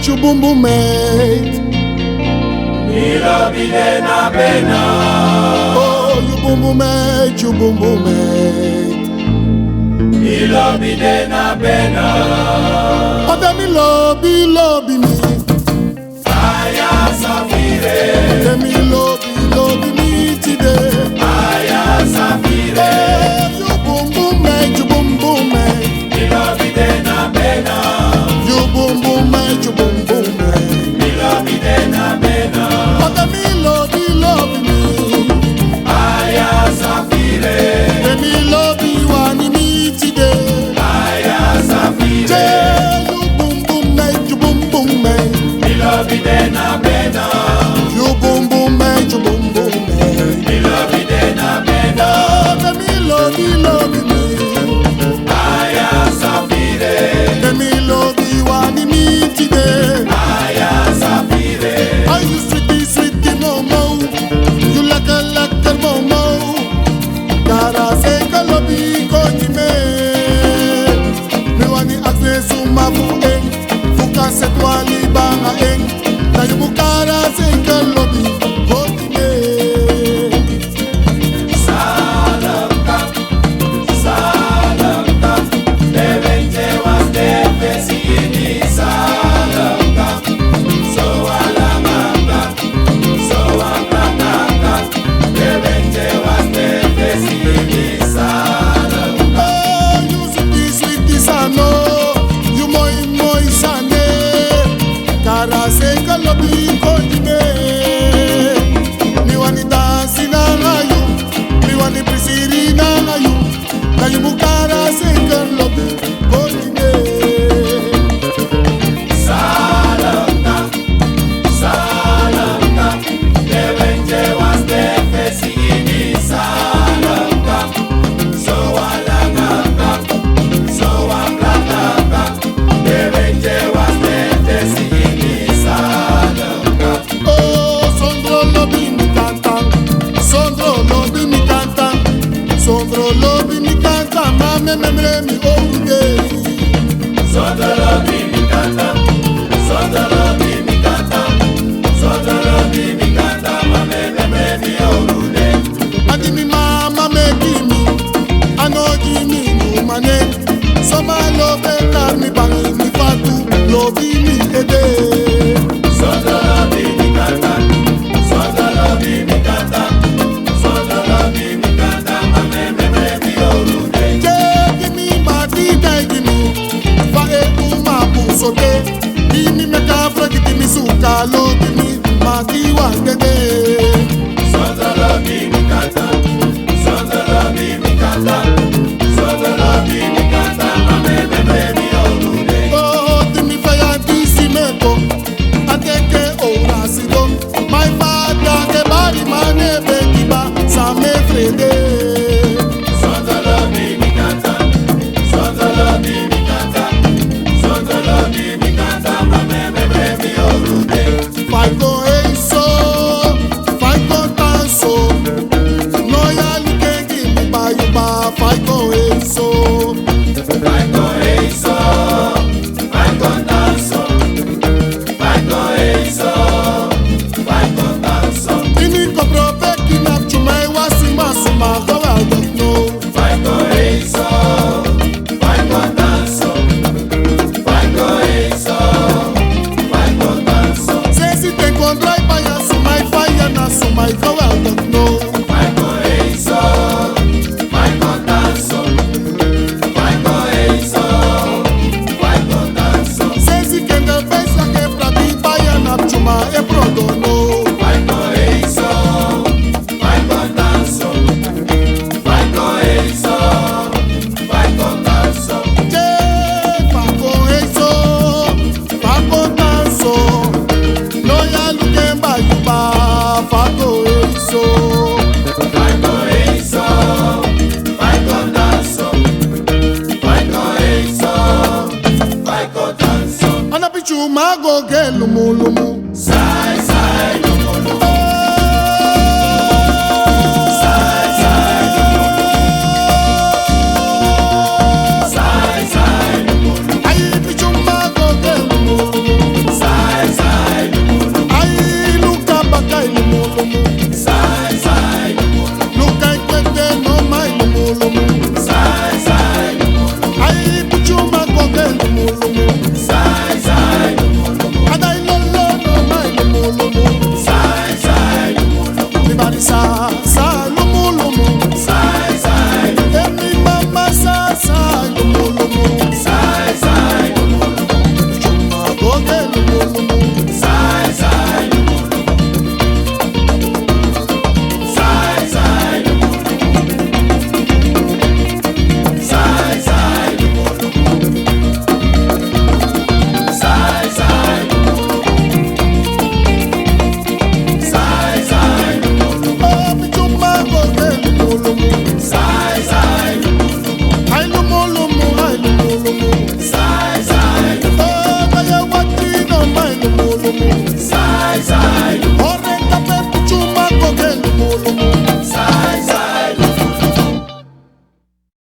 you boom boom mate. Me love you then I bena. Oh, you boom boom mate, you boom boom mate. Me love you then I bena. Oh, then me love me. Aya Safire. Then me love me today. Aya Safire. Oh, you boom boom mate, you boom boom mate. Me love you then I bena. You boom boom mate, you boom boom mate. Me love you then I bena. Oh, then me love me. Aya Safire. Then me love you want me today. Aya Safire. Yeah, you boom boom mate, you boom boom mate. Me love you then I bena. You boom boom mate, you boom boom mate. Me love you then I bena. Oh, then me love me. Aya Safire. Then me love you want me today. Aya Safire. Are you sweetie momo? You like a momo. Cara se kalobi konime. Me wani akne suma fu fuka se twali banga na you cara se kalobi konime. Sondro lobi mi canta, mame memre mi ouge. Sondro lobi mi canta, sondro lobi mi canta, sondro lobi mi canta, mame memre mi ouge. Adi mi mama me kimi, anoji mi numane. Soma lobe kar mi bangi mi fatu, lobi mi ede. Sondro lobi mi canta, sondro lobi mi canta, sondro lobi mi canta, mame memre mi ouge. Sote, bini meka fragiti mi suka lo bini maki wangede. Sondro lobi mi canta, sondro lobi mi canta, sondro lobi mi canta, mame memre mi ouge. Oh, timi faya disimeko, ateke ora sido. My father ke bari mane bekiba sa me frede. Sondro lobi mi canta, sondro lobi mi canta, sondro lobi mi canta, mame memre mi ouge. Faiko eiso, faiko tanso. No ya lukengi mi bayuba, faiko eiso. Vai con eso, vai con danzo, vai con eso, vai con danzo. Ini kopro beki na chumai wasima suma kawa dokno. Vai con eso, vai con danzo, vai con eso, vai con danzo. Se si te encontrai baya sumai faya na sumai kawa dokno. Vai con eso, vai con danzo, vai con eso, vai con danzo. Se si kende pesa ke prati baya na chuma e prodono. Vai con eso, vai con danzo, vai con eso, vai con danzo. Je fako eiso, fako tanso. No ya lukemba yuba, fako eiso. Vai con eso, vai con danzo, vai con eso, vai con danzo. Anapichu mago ge lumu lumu. Sai, sai, lumo, lumo. Sai, sai, lumo, lumo. Sai, sai, lumo, lumo. Ai pichu mago ge lumu lumu. Sai, Olumu